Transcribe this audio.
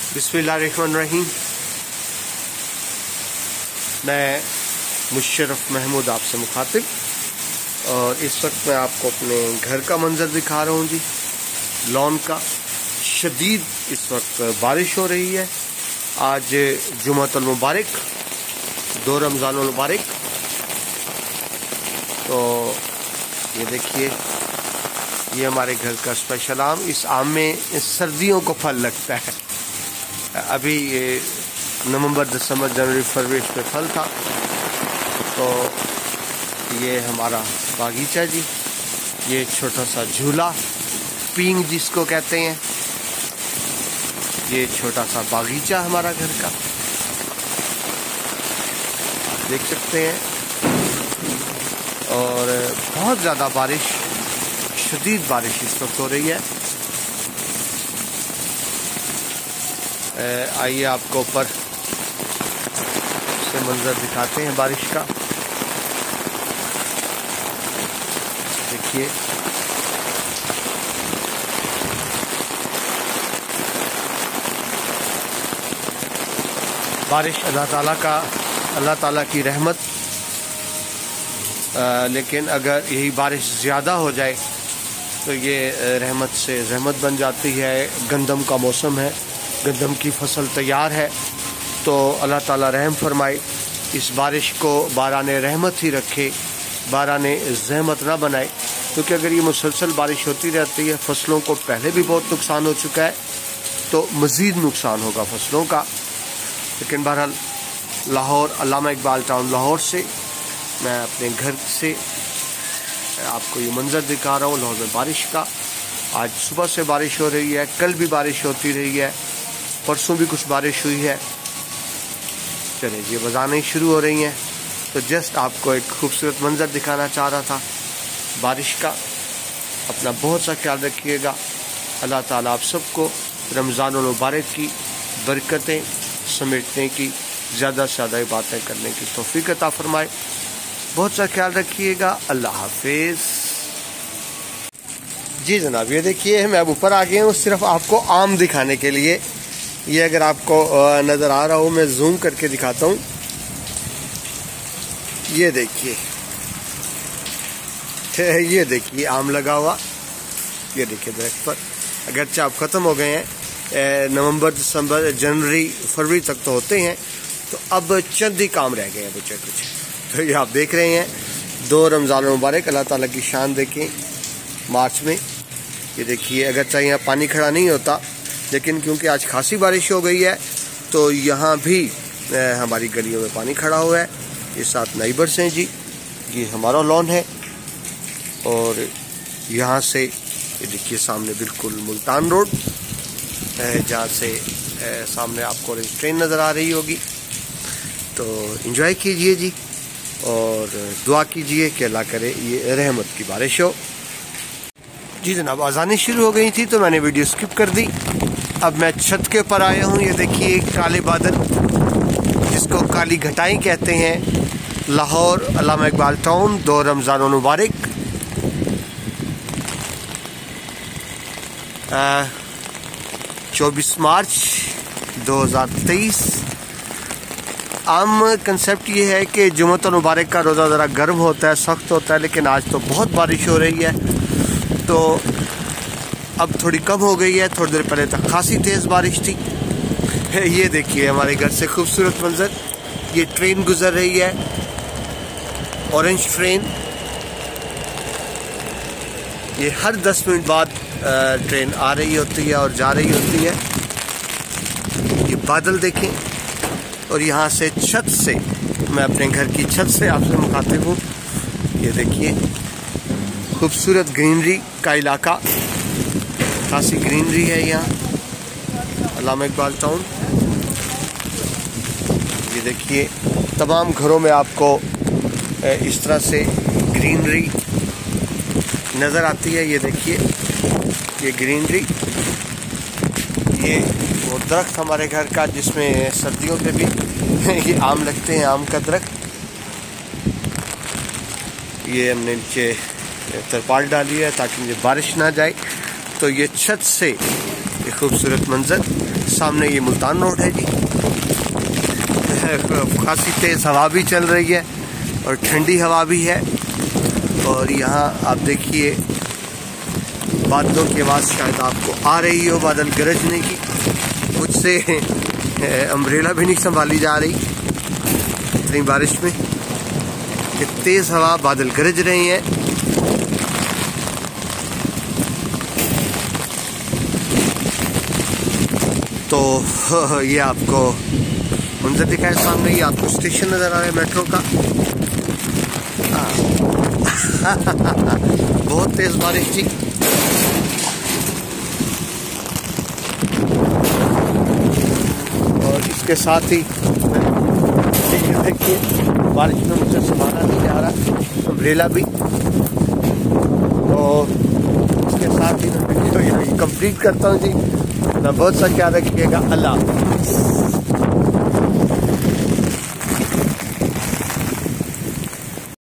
बिस्मिल्लाहिर्रहमानिर्रहीम। मैं मुशर्रफ महमूद आपसे मुखातिब और इस वक्त मैं आपको अपने घर का मंजर दिखा रहा हूँ जी। लॉन का शदीद इस वक्त बारिश हो रही है। आज जुमातुल मुबारक, 2 रमज़ानुल मुबारक। तो ये देखिए, ये हमारे घर का स्पेशल आम। इस आम में सर्दियों को फल लगता है। अभी ये नवंबर, दिसंबर, जनवरी, फरवरी पे फल था। तो ये हमारा बागीचा जी। ये छोटा सा झूला, पींग जिसको कहते हैं, ये छोटा सा बागीचा हमारा घर का, देख सकते हैं। और बहुत ज़्यादा बारिश, शदीद बारिश इस वक्त हो रही है। आइए आपको ऊपर से मंजर दिखाते हैं बारिश का। देखिए, बारिश अल्लाह ताला की रहमत। लेकिन अगर यही बारिश ज़्यादा हो जाए तो ये रहमत से रहमत बन जाती है। गंदम का मौसम है, गंदम की फसल तैयार है, तो अल्लाह ताला रहम फरमाए, इस बारिश को बारान रहमत ही रखे, बारान ज़हमत ना बनाए। क्योंकि अगर ये मुसलसल बारिश होती रहती है, फसलों को पहले भी बहुत नुकसान हो चुका है, तो मज़ीद नुकसान होगा फसलों का। लेकिन बहरहाल, लाहौर, अल्लामा इकबाल टाउन लाहौर से मैं अपने घर से आपको ये मंजर दिखा रहा हूँ। लाहौर में बारिश का, आज सुबह से बारिश हो रही है, कल भी बारिश होती रही है, परसों भी कुछ बारिश हुई है। चलिए, ये बजाने शुरू हो रही हैं, तो जस्ट आपको एक खूबसूरत मंजर दिखाना चाह रहा था बारिश का। अपना बहुत सा ख्याल रखिएगा। अल्लाह ताला आप सबको रमज़ानुल मुबारक की बरकतें समेटने की, ज़्यादा से ज़्यादा बातें करने की तौफीक अता फरमाए। बहुत सा ख्याल रखिएगा। अल्लाह हाफिज़ जी। जनाब, ये देखिए, मैं अब ऊपर आ गया हूँ सिर्फ आपको आम दिखाने के लिए। ये अगर आपको नज़र आ रहा हो, मैं जूम करके दिखाता हूँ। ये देखिए, ये देखिए आम लगा हुआ। ये देखिए दरख्त पर, अगरचे आप ख़त्म हो गए हैं, नवंबर, दिसंबर, जनवरी, फरवरी तक तो होते हैं, तो अब चंद ही काम रह गए हैं बचे कुछ। तो ये आप देख रहे हैं, 2 रमज़ान मुबारक। अल्लाह ताला की शान देखें मार्च में। ये देखिए, अगर चाहे यहाँ पानी खड़ा नहीं होता, लेकिन क्योंकि आज खासी बारिश हो गई है, तो यहाँ भी हमारी गलियों में पानी खड़ा हुआ है। ये 7 नाइबर्स हैं जी। ये हमारा लॉन है। और यहाँ से ये देखिए, सामने बिल्कुल मुल्तान रोड है, जहाँ से सामने आपको ट्रेन नज़र आ रही होगी। तो एंजॉय कीजिए जी, और दुआ कीजिए कि अल्लाह करे ये रहमत की बारिश हो जी। जनाब, अज़ानें शुरू हो गई थी तो मैंने वीडियो स्किप कर दी। अब मैं छत के ऊपर आया हूँ। ये देखिए, काले बादल, जिसको काली घटाएं कहते हैं। लाहौर, अल्लामा इकबाल टाउन, 2 रमज़ानुल मुबारक। 24 मार्च 2023। आम कंसेप्ट ये है कि जुमातुल मुबारक का रोज़ा ज़रा गर्म होता है, सख्त होता है, लेकिन आज तो बहुत बारिश हो रही है, तो अब थोड़ी कम हो गई है। थोड़ी देर पहले तक खासी तेज़ बारिश थी। ये देखिए, हमारे घर से खूबसूरत मंजर। ये ट्रेन गुजर रही है, ऑरेंज ट्रेन। ये हर 10 मिनट बाद ट्रेन आ रही होती है और जा रही होती है। ये बादल देखें, और यहाँ से छत से, मैं अपने घर की छत से आपसे मुखातिब हूँ। ये देखिए, खूबसूरत ग्रीनरी का इलाका, खासी ग्रीनरी है यहाँ अल्लामा इकबाल टाउन। ये देखिए, तमाम घरों में आपको इस तरह से ग्रीनरी नज़र आती है। ये देखिए, ये ग्रीनरी, ये वो दरख्त हमारे घर का, जिसमें सर्दियों पे भी ये आम लगते हैं, आम का दरख्त। ये हमने नीचे तरपाल डाली है ताकि मुझे बारिश ना जाए। तो ये छत से ये खूबसूरत मंजर सामने ये मुल्तान रोड है जी। खासी तेज़ हवा भी चल रही है और ठंडी हवा भी है। और यहाँ आप देखिए बादलों की आवाज़ शायद आपको आ रही हो, बादल गरजने की। मुझसे अम्ब्रेला भी नहीं संभाली जा रही इतनी बारिश में। ये तेज़ हवा, बादल गरज रहे हैं। तो ये आपको मंजर दिखाए सामने, ही आपको स्टेशन नज़र आ रहा है मेट्रो का। बहुत तेज़ बारिश थी। और इसके साथ ही देखिए बारिश में मुझसे संभाला नहीं जा रहा अम्ब्रेला भी। और इसके साथ ही मैं वीडियो यही कंप्लीट करता हूँ जी। अपना बहुत सा ख्याल रखिएगा। अल्लाह हाफ़िज़।